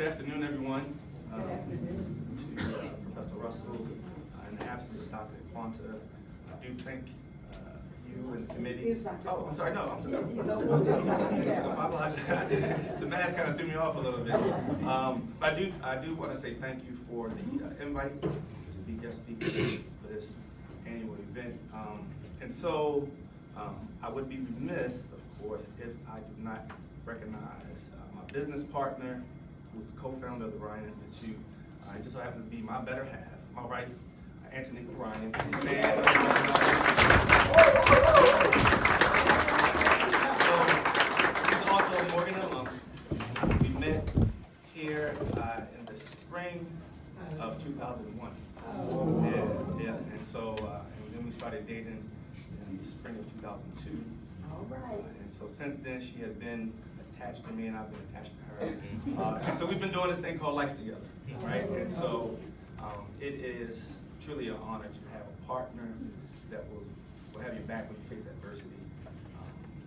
Good afternoon, everyone. Good afternoon. To Professor Russell, in the absence of Dr. Quanta, I do thank you and the committee. Oh, I'm sorry, no, I'm sorry. I apologize. The mask kind of threw me off a little bit. But I do want to say thank you for the invite to be guest speaker for this annual event. And so I would be remiss, of course, if I did not recognize my business partner, who's the co-founder of the Ryan Institute. It just so happens to be my better half, my wife, Anthony Ryan. He's also a Morgan alum. We met here in the spring of 2001. And so and then we started dating in the spring of 2002. All right. And so since then, she has been attached to me, and I've been attached to her. And so we've been doing this thing called life together, right? And so it is truly an honor to have a partner that will have your back when you face adversity.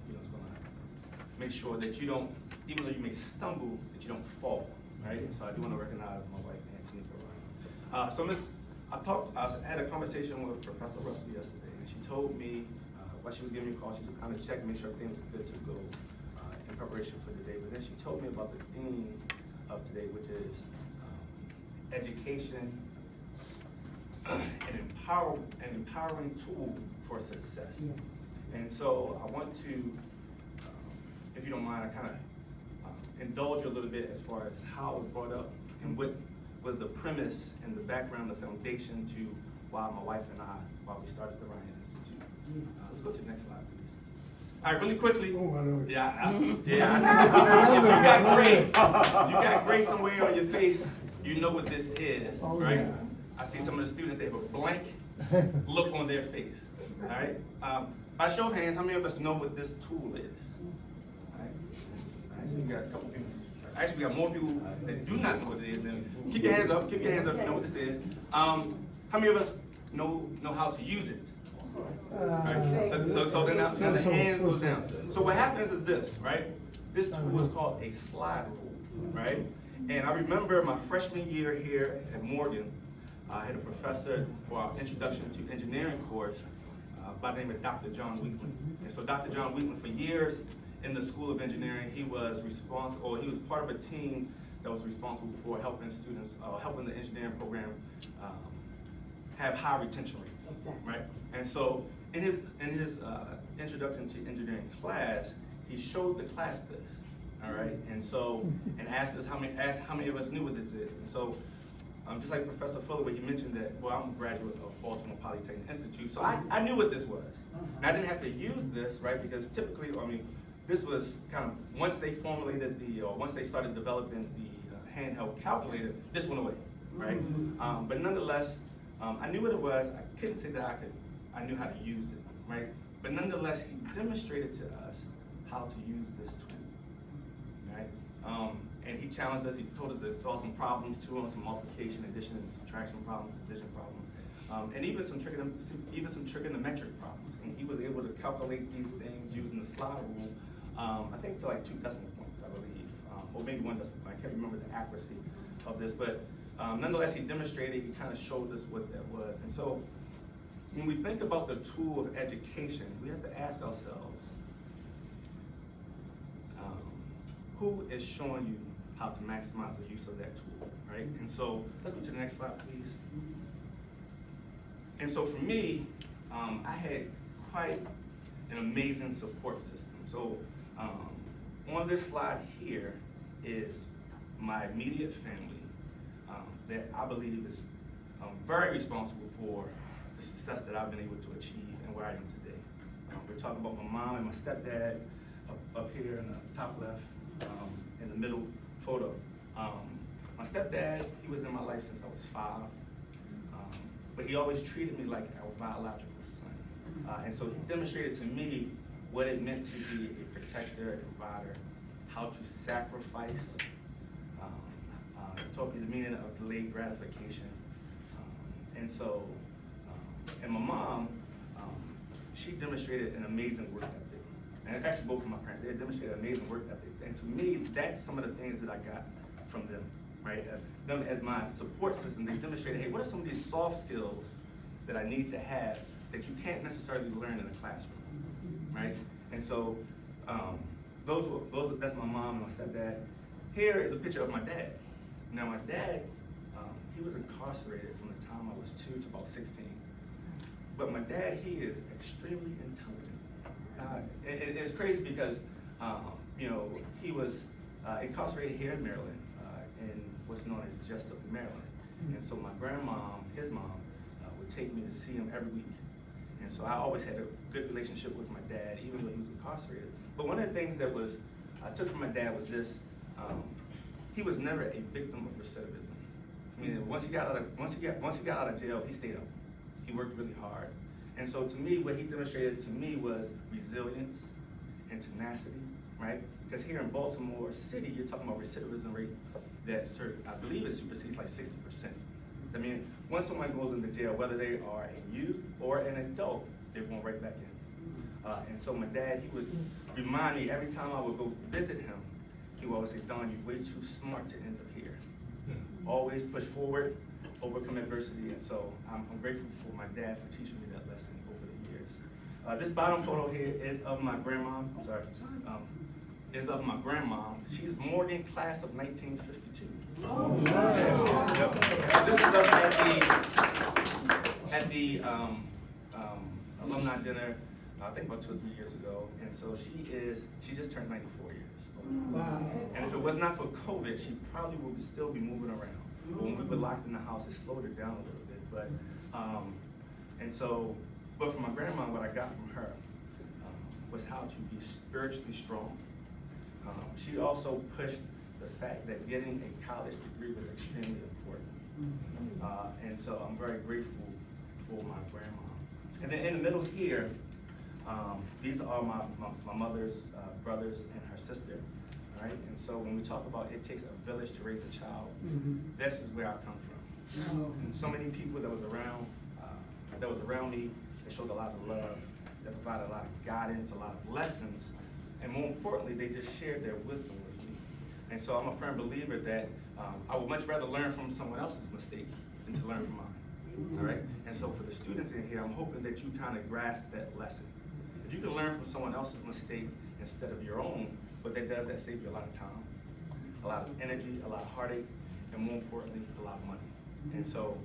It's going to make sure that you don't, even though you may stumble, that you don't fall, right? And so I do want to recognize my wife, Anthony Ryan. I had a conversation with Professor Russell yesterday, and she told me while she was giving me a call, she was kind of checking, make sure everything was good to go in preparation for the day. But then she told me about the theme of today, which is education, an empowering tool for success. Yeah. And so I want to, if you don't mind, I kind of indulge you a little bit as far as how it was brought up and what was the premise and the background, the foundation to why my wife and I, why we started the Ryan Institute. Let's go to the next slide, please. All right, really quickly. Oh, I know. I see some people. If you got gray somewhere on your face, you know what this is, right? Yeah. I see some of the students, they have a blank look on their face, all right? By show of hands, how many of us know what this tool is? All right, so we got a couple people. Actually, we got more people that do not know what it is. Keep your hands up if you know what this is. How many of us know how to use it? Right. So then the hands goes down. So what happens is this, right? This tool is called a slide rule, right? And I remember my freshman year here at Morgan, I had a professor for our Introduction to Engineering course by the name of Dr. John Wheatland. And so Dr. John Wheatland, for years in the School of Engineering, he was part of a team that was responsible for helping students, helping the engineering program have high retention rates, right? And so in his Introduction to Engineering class, he showed the class this, all right? And so, and asked how many of us knew what this is. And so, just like Professor Fuller, he mentioned that, well, I'm a graduate of Baltimore Polytechnic Institute, so I knew what this was. And I didn't have to use this, right? Because typically, this was kind of, once they formulated once they started developing the handheld calculator, this went away, right? But nonetheless, I knew what it was. I couldn't say that I knew how to use it, right? But nonetheless, he demonstrated to us how to use this tool, right? And he challenged us. He told us to solve some problems too, on some multiplication, addition, and subtraction problems, division problems, and even some trigonometric problems. And he was able to calculate these things using the slide rule. I think to like 2 decimal points, I believe, or maybe 1 decimal point. I can't remember the accuracy of this, but nonetheless, he demonstrated. He kind of showed us what that was. And so, when we think about the tool of education, we have to ask ourselves, who is showing you how to maximize the use of that tool, right? And so, let's go to the next slide, please. And so for me, I had quite an amazing support system. So on this slide here is my immediate family that I believe is very responsible for the success that I've been able to achieve and where I am today. We're talking about my mom and my stepdad up here in the top left, in the middle photo. My stepdad, he was in my life since I was 5, but he always treated me like our biological son. And so he demonstrated to me what it meant to be a protector, a provider, how to sacrifice. He taught me the meaning of delayed gratification. And my mom, she demonstrated an amazing work ethic. And actually both of my parents, they had demonstrated an amazing work ethic. And to me, that's some of the things that I got from them. right? Them as my support system, they demonstrated, hey, what are some of these soft skills that I need to have that you can't necessarily learn in a classroom, right? And so that's my mom and my stepdad. Here is a picture of my dad. Now my dad, he was incarcerated from the time I was 2 to about 16. But my dad, he is extremely intelligent. And it's crazy because, you know, he was incarcerated here in Maryland, in what's known as Jessup, Maryland. And so my grandmom, his mom, would take me to see him every week. And so I always had a good relationship with my dad, even though he was incarcerated. But one of the things that I took from my dad was this: he was never a victim of recidivism. I mean, once he got out of jail, he stayed up. He worked really hard. And so to me, what he demonstrated to me was resilience and tenacity, right? Because here in Baltimore City, you're talking about recidivism rate that I believe it supersedes like 60%. I mean, once someone goes into jail, whether they are a youth or an adult, they're going right back in. And so my dad, he would remind me every time I would go visit him, he would always say, "Don, you're way too smart to end up here. Always push forward, overcome adversity." And so I'm grateful for my dad for teaching me that lesson over the years. This bottom photo here is of my grandma. I'm sorry. Is of my grandma. She's Morgan class of 1952. Oh, yep. This is us at the alumni dinner, I think about 2 or 3 years ago. And so she just turned 94 years old. Wow. And if it was not for COVID, she probably would still be moving around. But when we were locked in the house, it slowed her down a little bit. But but from my grandma, what I got from her was how to be spiritually strong. She also pushed the fact that getting a college degree was extremely important. And so I'm very grateful for my grandma. And then in the middle here, these are my mother's brothers and her sister, right? And so when we talk about it takes a village to raise a child, this is where I come from. And so many people that was around me, they showed a lot of love, they provided a lot of guidance, a lot of lessons, and more importantly, they just shared their wisdom with me. And so I'm a firm believer that I would much rather learn from someone else's mistake than to learn from mine, all right? And so for the students in here, I'm hoping that you kind of grasp that lesson. If you can learn from someone else's mistake instead of your own, what that does, that saves you a lot of time, a lot of energy, a lot of heartache, and more importantly, a lot of money. And so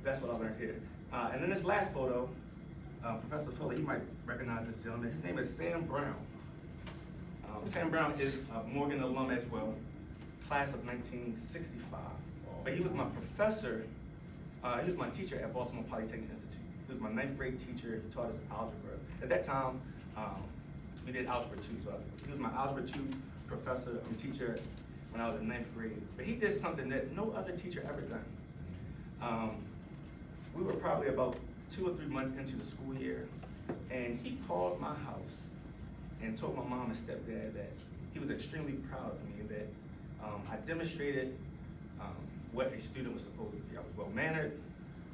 that's what I learned here. And then this last photo, Professor Fuller, he might recognize this gentleman. His name is Sam Brown. Sam Brown is a Morgan alum as well, class of 1965. But he was my professor, he was my teacher at Baltimore Polytechnic Institute. He was my 9th grade teacher. He taught us algebra. At that time, we did algebra 2. So he was my algebra 2 professor and teacher when I was in 9th grade. But he did something that no other teacher ever done. We were probably about 2 or 3 months into the school year, and he called my house and told my mom and stepdad that he was extremely proud of me and that I demonstrated what a student was supposed to be. I was well-mannered,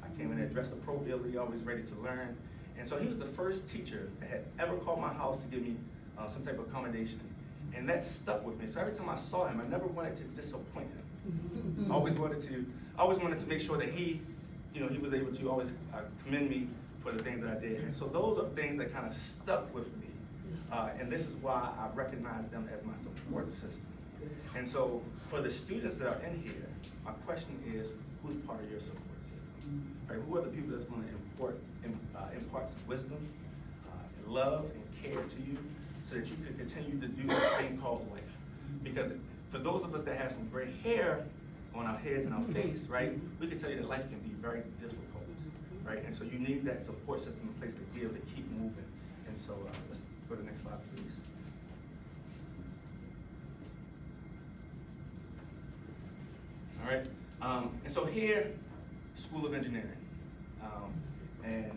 I came in there dressed appropriately, always ready to learn. And so he was the first teacher that had ever called my house to give me some type of accommodation. And that stuck with me. So every time I saw him, I never wanted to disappoint him. I always wanted to make sure that he was able to always commend me for the things that I did. And so those are things that kind of stuck with me. And this is why I recognize them as my support system. And so for the students that are in here, my question is, who's part of your support system? Right? Who are the people that's going to impart some wisdom, love, and care to you so that you can continue to do this thing called life? Because for those of us that have some gray hair on our heads and our face, right, we can tell you that life can be very difficult, right? And so you need that support system in place to be able to keep moving. And so let's go to the next slide, please. All right, and so here, School of Engineering. And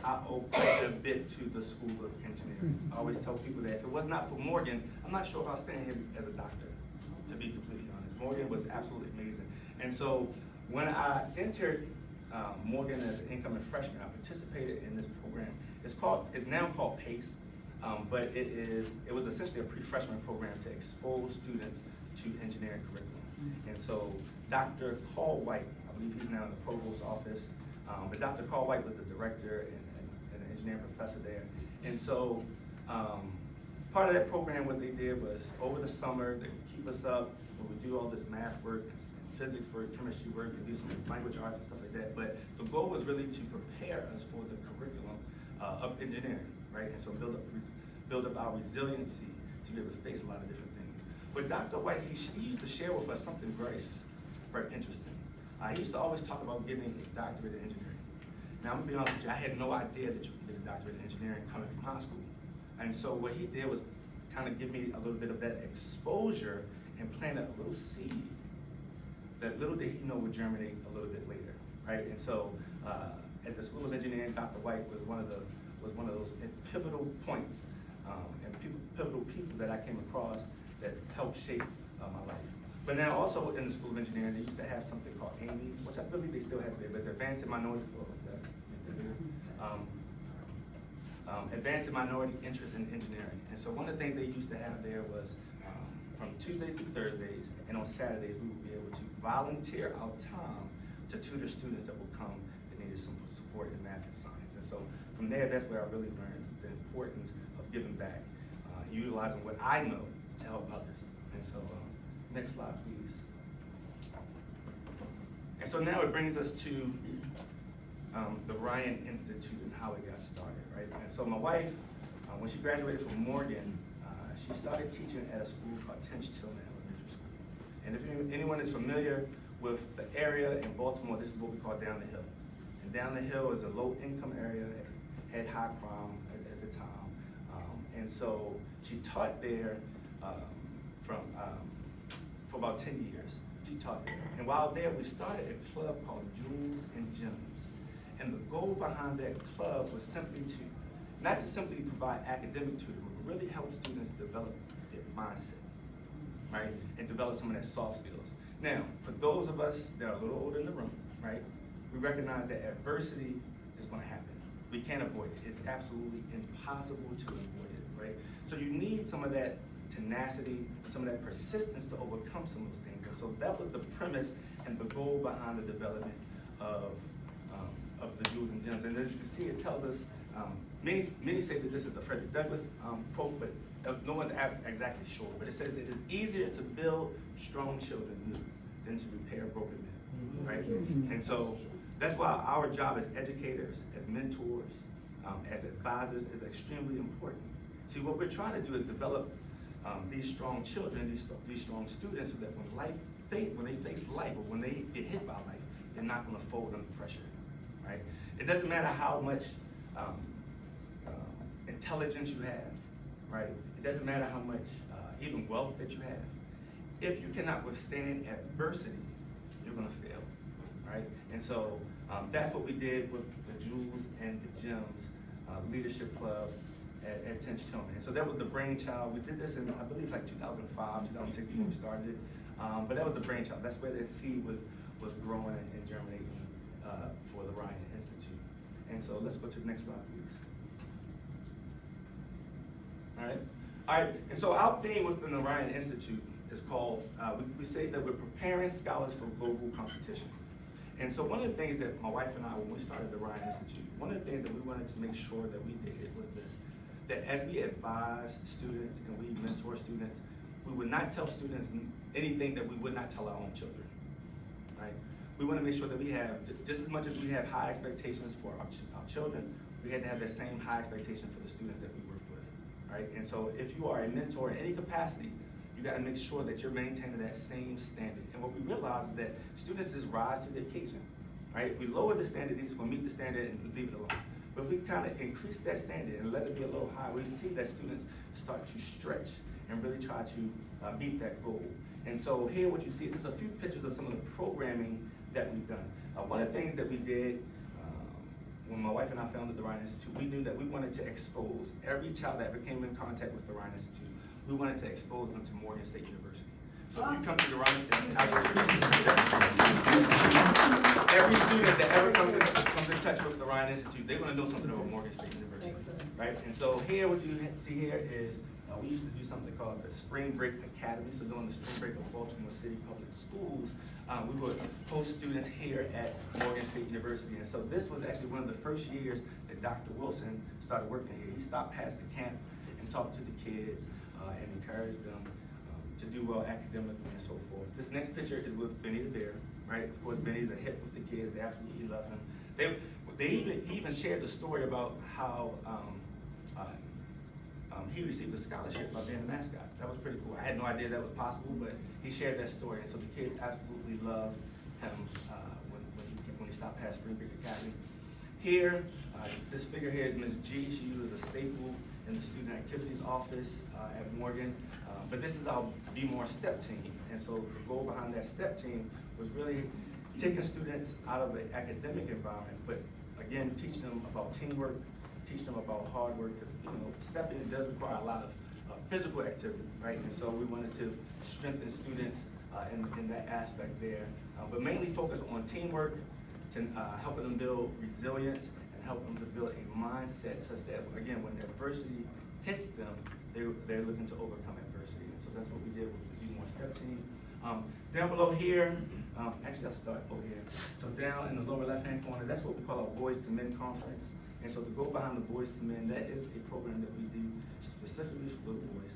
I owe quite a bit to the School of Engineering. I always tell people that if it was not for Morgan, I'm not sure if I'll stand here as a doctor, to be completely honest. Morgan was absolutely amazing. And so when I entered Morgan as an incoming freshman, I participated in this program. It's now called PACE, but it was essentially a pre-freshman program to expose students to engineering curriculum. And so Dr. Carl White, I believe he's now in the provost's office, but Dr. Carl White was the director and an engineering professor there. And so part of that program, what they did was over the summer, they would keep us up, and we do all this math work, and physics work, chemistry work, and do some language arts and stuff like that. But the goal was really to prepare us for the curriculum of engineering, right? And so build up our resiliency to be able to face a lot of different things. But Dr. White, he used to share with us something very interesting. He used to always talk about getting a doctorate in engineering. Now, I'm gonna be honest with you, I had no idea that you could get a doctorate in engineering coming from high school. And so what he did was kind of give me a little bit of that exposure and plant a little seed that little did he know would germinate a little bit later, right? And so at the School of Engineering, Dr. White was one of those pivotal points and pivotal people that I came across that helped shape my life. But now also in the School of Engineering, they used to have something called AMI, which I believe they still have there, but it's Advanced Minority, Advanced Minority Interest in Engineering. And so one of the things they used to have there was from Tuesdays through Thursdays, and on Saturdays, we would be able to volunteer our time to tutor students that would come that needed some support in math and science. And so from there, that's where I really learned the importance of giving back, utilizing what I know to help others. And so, next slide, please. And so now it brings us to the Ryan Institute and how it got started, right? And so my wife, when she graduated from Morgan, she started teaching at a school called Tench-Tillman Elementary School. And if anyone is familiar with the area in Baltimore, this is what we call down the hill. And down the hill is a low-income area, had high crime at the time. And so she taught there for about 10 years. She taught there. And while there, we started a club called Jewels and Gems. And the goal behind that club was simply to, not just simply provide academic tutoring, but really help students develop their mindset, right? And develop some of their soft skills. Now, for those of us that are a little older in the room, right, we recognize that adversity is gonna happen. We can't avoid it. It's absolutely impossible to avoid it, right? So you need some of that tenacity, some of that persistence to overcome some of those things. And so that was the premise and the goal behind the development of the Jewels and Gems. And as you can see, it tells us, many say that this is a Frederick Douglass quote, but no one's exactly sure. But it says it is easier to build strong children than to repair broken men, right? And so that's why our job as educators, as mentors, as advisors is extremely important. See, what we're trying to do is develop these strong children, these strong students, so that when they face life or when they get hit by life, they're not going to fold under pressure, right? It doesn't matter how much intelligence you have, right? It doesn't matter how much even wealth that you have. If you cannot withstand adversity, you're going to fail, right? And so that's what we did with the Jewels and the Gems Leadership Club at Tench-Tillman. And so that was the brainchild. We did this in, I believe, like 2005, 2016 when we started it. But that was the brainchild. That's where that seed was growing and germinating for the Ryan Institute. And so let's go to the next slide, please. All right. And so our theme within the Ryan Institute is called, we say that we're preparing scholars for global competition. And so one of the things that my wife and I, when we started the Ryan Institute, one of the things that we wanted to make sure that we did was this, that as we advise students and we mentor students, we would not tell students anything that we would not tell our own children, right? We want to make sure that we have, just as much as we have high expectations for our children, we had to have that same high expectation for the students that we work with, right? And so if you are a mentor in any capacity, you got to make sure that you're maintaining that same standard. And what we realize is that students just rise to the occasion, right? If we lower the standard, they're just going to meet the standard and leave it alone. But if we kind of increase that standard and let it be a little higher, we see that students start to stretch and really try to meet that goal. And so here what you see is just a few pictures of some of the programming that we've done. One of the things that we did when my wife and I founded the Ryan Institute, we knew that we wanted to expose every child that ever came in contact with the Ryan Institute. We wanted to expose them to Morgan State University. So if you come to the Ryan Institute, every student that ever comes in touch with the Ryan Institute, they're going to know something about Morgan State University, right? And so here, what you see here is we used to do something called the Spring Break Academy. So during the Spring Break of Baltimore City Public Schools, we would host students here at Morgan State University. And so this was actually one of the first years that Dr. Wilson started working here. He stopped past the camp and talked to the kids and encouraged them to do well academically and so forth. This next picture is with Benny the Bear, right? Of course, Benny's a hit with the kids. They absolutely love him. He even shared the story about how he received a scholarship by being a mascot. That was pretty cool. I had no idea that was possible, but he shared that story. And so the kids absolutely love him when he stopped past Spring Break Academy. Here, this figure here is Ms. G. She was a staple in the student activities office at Morgan. But this is our Be More STEP team. And so the goal behind that STEP team was really taking students out of the academic environment, but again, teaching them about teamwork, teach them about hard work, because stepping does require a lot of physical activity, right? And so we wanted to strengthen students in that aspect there, but mainly focus on teamwork, to helping them build resilience and help them to build a mindset such that, again, when adversity hits them, they're looking to overcome adversity. And so that's what we did with the Be More STEP team. Down below here, actually I'll start over here. So down in the lower left-hand corner, that's what we call our Boys to Men Conference. And so to go behind the Boys to Men, that is a program that we do specifically for little boys,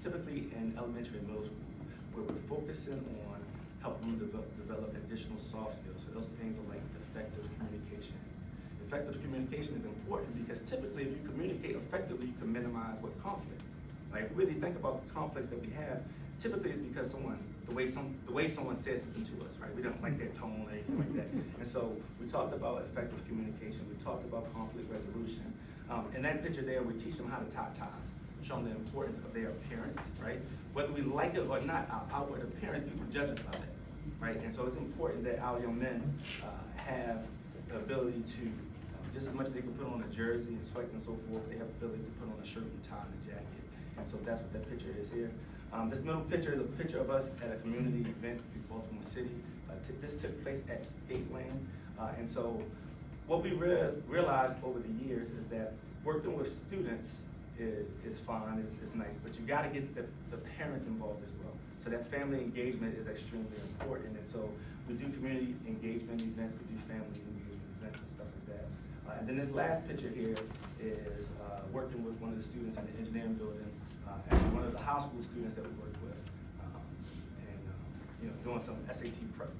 typically in elementary and middle school, where we're focusing on helping them develop additional soft skills. So those things are like effective communication. Effective communication is important because typically if you communicate effectively, you can minimize what conflict. Like if you really think about the conflicts that we have, typically it's because the way someone says something to us, right? We don't like their tone or anything like that. And so we talked about effective communication. We talked about conflict resolution. In that picture there, we teach them how to tie ties, show them the importance of their appearance, right? Whether we like it or not, our outward appearance, people judge us by that, right? And so it's important that our young men have the ability to, just as much as they can put on a jersey and sweats and so forth, they have the ability to put on a shirt and tie and a jacket. And so that's what that picture is here. This middle picture is a picture of us at a community event in Baltimore City. This took place at Skate Lane. And so what we realized over the years is that working with students is fine, is nice, but you gotta get the parents involved as well. So that family engagement is extremely important. And so we do community engagement events, we do family engagement events and stuff like that. And then this last picture here is working with one of the students in the engineering building, actually one of the high school students that we work with, and doing some SAT prep.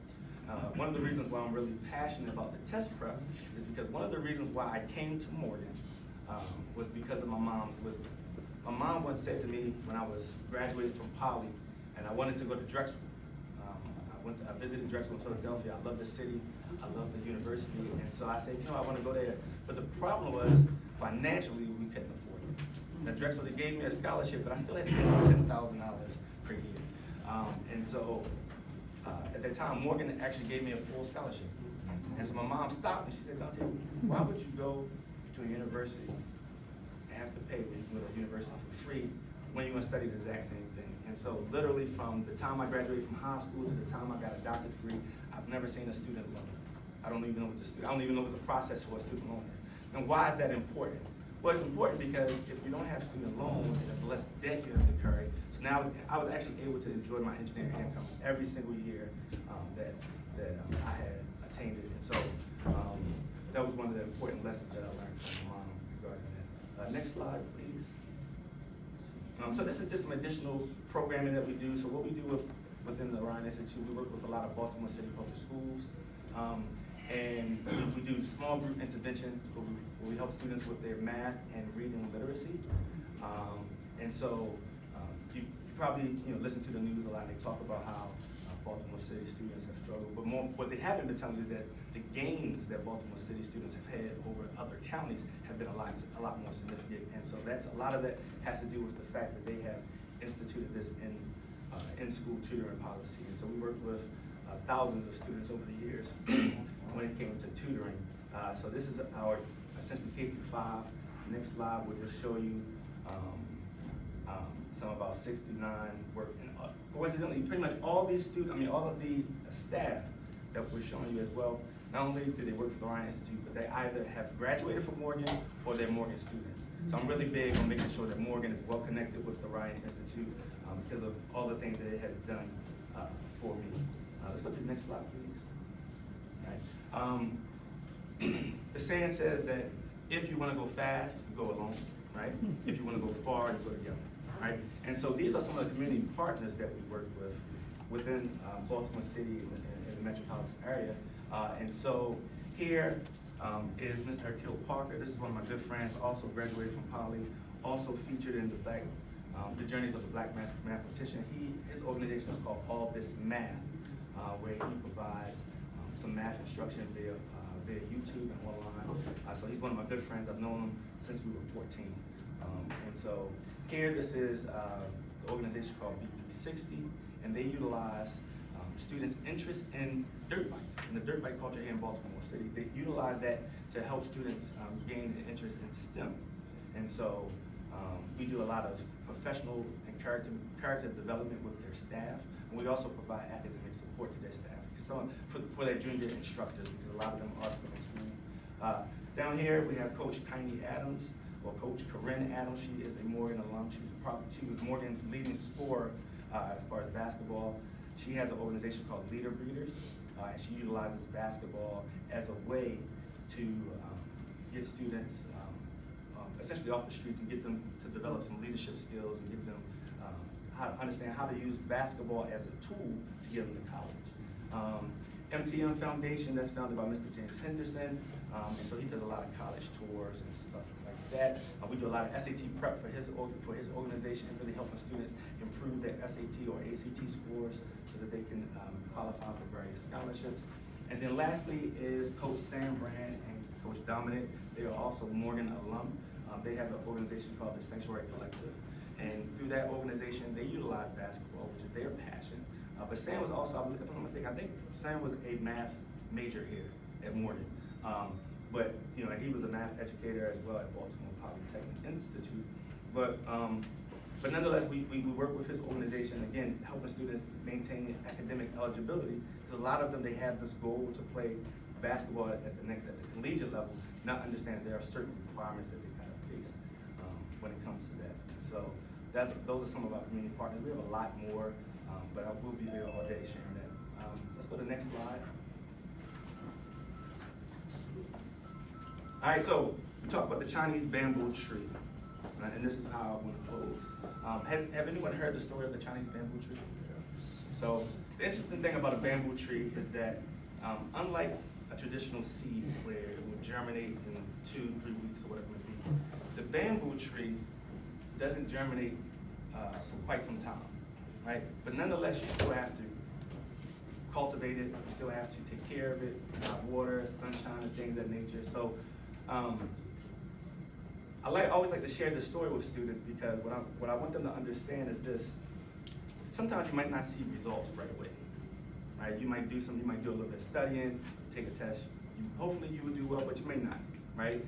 One of the reasons why I'm really passionate about the test prep is because one of the reasons why I came to Morgan was because of my mom's wisdom. My mom once said to me when I was graduating from Poly and I wanted to go to Drexel. I visited Drexel in Philadelphia. I love the city. I love the university. And so I said, I want to go there. But the problem was financially we couldn't afford it. Now Drexel, they gave me a scholarship, but I still had to pay $10,000 per year. And so at that time, Morgan actually gave me a full scholarship. And so my mom stopped and she said, Dontae, why would you go to a university and have to pay when you go to a university for free when you're going to study the exact same thing? And so literally from the time I graduated from high school to the time I got a doctorate degree, I've never seen a student loan. I don't even know what the process for a student loan is. And why is that important? Well, it's important because if you don't have student loans, there's less debt you have to carry. So now I was actually able to enjoy my engineering income every single year that I had attained it. And so that was one of the important lessons that I learned from my mom regarding that. Next slide, please. So this is just some additional programming that we do. So what we do within the Ryan Institute, we work with a lot of Baltimore City public schools. And we do small group intervention where we help students with their math and reading literacy. And so you probably listen to the news a lot. They talk about how Baltimore City students have struggled. But what they haven't been telling you is that the gains that Baltimore City students have had over other counties have been a lot more significant. And so a lot of that has to do with the fact that they have instituted this in-school tutoring policy. And so we worked with thousands of students over the years when it came to tutoring. So this is our essentially K through 5. Next slide will just show you some of our 6 through 9 work. And coincidentally, pretty much all these students, all of the staff that we're showing you as well, not only do they work for the Ryan Institute, but they either have graduated from Morgan or they're Morgan students. So I'm really big on making sure that Morgan is well connected with the Ryan Institute because of all the things that it has done for me. Let's go to the next slide, please. All right. The saying says that if you want to go fast, you go alone, right? If you want to go far, you go together, right? And so these are some of the community partners that we work with within Baltimore City and the metropolitan area. And so here is Mr. Hercule Parker. This is one of my good friends, also graduated from Poly, also featured in the Journeys of the Black Mathematician. His organization is called All This Math, where he provides some math instruction via YouTube and online. So he's one of my good friends. I've known him since we were 14. And so here, this is the organization called BP60, and they utilize students' interest in dirt bikes, in the dirt bike culture here in Baltimore City. They utilize that to help students gain an interest in STEM. And so we do a lot of professional and character development with their staff, and we also provide academic support to their staff. So for their junior instructors, because a lot of them are still in school. Down here, we have Coach Tiny Adams, or Coach Corinne Adams. She is a Morgan alum. She was Morgan's leading scorer as far as basketball. She has an organization called Leader Breeders, and she utilizes basketball as a way to get students essentially off the streets and get them to develop some leadership skills and get them how to understand how to use basketball as a tool to get them to college. MTM Foundation, that's founded by Mr. James Henderson, and so he does a lot of college tours and stuff like that. We do a lot of SAT prep for his organization, really helping students improve their SAT or ACT scores so that they can qualify for various scholarships. And then lastly is Coach Sam Brand and Coach Dominic. They are also Morgan alum. They have an organization called the Sanctuary Collective. And through that organization, they utilize basketball, which is their passion. But Sam was also, if I'm not mistaken, I think Sam was a math major here at Morgan. But you know, he was a math educator as well at Baltimore Polytechnic Institute. But nonetheless, we work with his organization, again, helping students maintain academic eligibility, because a lot of them, they have this goal to play basketball at the collegiate level, not understanding there are certain requirements that they kind of face when it comes to that. So those are some of our community partners. We have a lot more, but I will be there all day sharing that. Let's go to the next slide. All right, so we talked about the Chinese bamboo tree, right? And this is how I want to close. Have anyone heard the story of the Chinese bamboo tree? So the interesting thing about a bamboo tree is that unlike a traditional seed where it will germinate in 2-3 weeks or whatever it may be, the bamboo tree doesn't germinate for quite some time, right? But nonetheless, you still have to cultivate it, you still have to take care of it, water, sunshine, and things of that nature. So I always like to share this story with students because what I want them to understand is this. Sometimes you might not see results right away, right? You might do a little bit of studying, take a test. Hopefully you will do well, but you may not, right?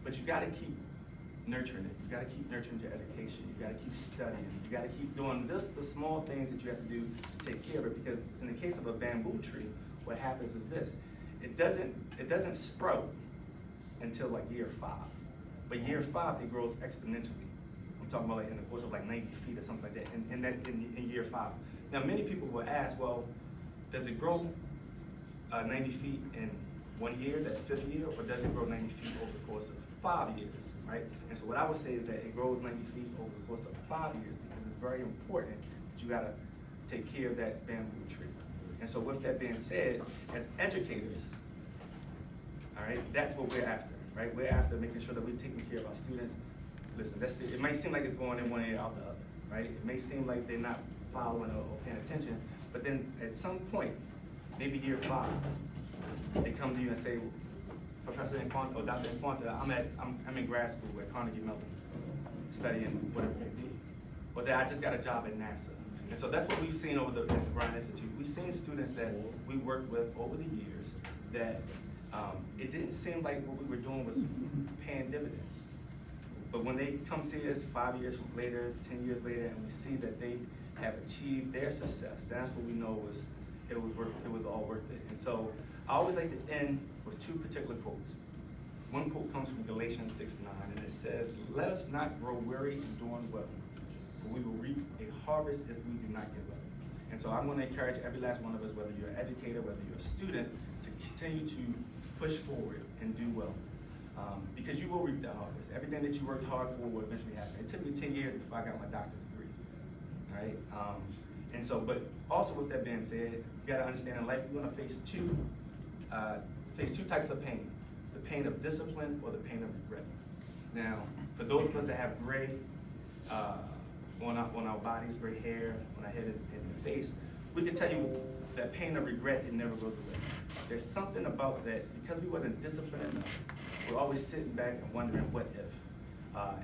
But you gotta keep nurturing it. You gotta keep nurturing your education. You gotta keep studying. You gotta keep doing the small things that you have to do to take care of it. Because in the case of a bamboo tree, what happens is this: it doesn't sprout until like year 5. But year 5, it grows exponentially. I'm talking about like in the course of like 90 feet or something like that. In year 5. Now many people will ask, well, does it grow 90 feet in 1 year, that 5th year, or does it grow 90 feet over the course of 5 years, right? And so what I would say is that it grows 90 feet over the course of 5 years because it's very important that you gotta take care of that bamboo tree. And so with that being said, as educators, all right, that's what we're after, right? We're after making sure that we're taking care of our students. Listen, it might seem like it's going in one ear out the other, right? It may seem like they're not following or paying attention, but then at some point, maybe year 5, they come to you and say, Professor Infante or Dr. Infante, I'm in grad school at Carnegie Mellon, studying whatever it may be. Or that I just got a job at NASA. And so that's what we've seen over at the Ryan Institute. We've seen students that we worked with over the years that it didn't seem like what we were doing was paying dividends. But when they come see us 5 years later, 10 years later, and we see that they have achieved their success, that's what we know it was all worth it. And so I always like to end with two particular quotes. One quote comes from Galatians 6:9, and it says, "Let us not grow weary in doing well, for we will reap a harvest if we do not give up." And so I'm going to encourage every last one of us, whether you're an educator, whether you're a student, to continue to push forward and do well. Because you will reap the harvest. Everything that you worked hard for will eventually happen. It took me 10 years before I got my doctorate degree, right? And so, but also with that being said, you got to understand in life you're going to face two types of pain: the pain of discipline or the pain of regret. Now, for those of us that have gray on our bodies, gray hair on our head and the face, we can tell you that pain of regret, it never goes away. There's something about that, because we wasn't disciplined enough, we're always sitting back and wondering what if.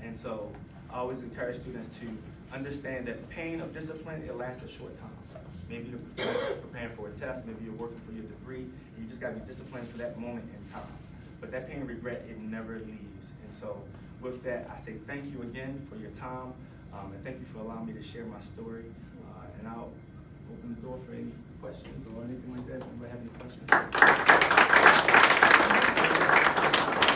And so I always encourage students to understand that pain of discipline, it lasts a short time. Maybe you're preparing for a test, maybe you're working for your degree, and you just gotta be disciplined for that moment in time. But that pain of regret, it never leaves. And so with that, I say thank you again for your time, and thank you for allowing me to share my story. And I'll open the door for any questions or anything like that. Anybody have any questions?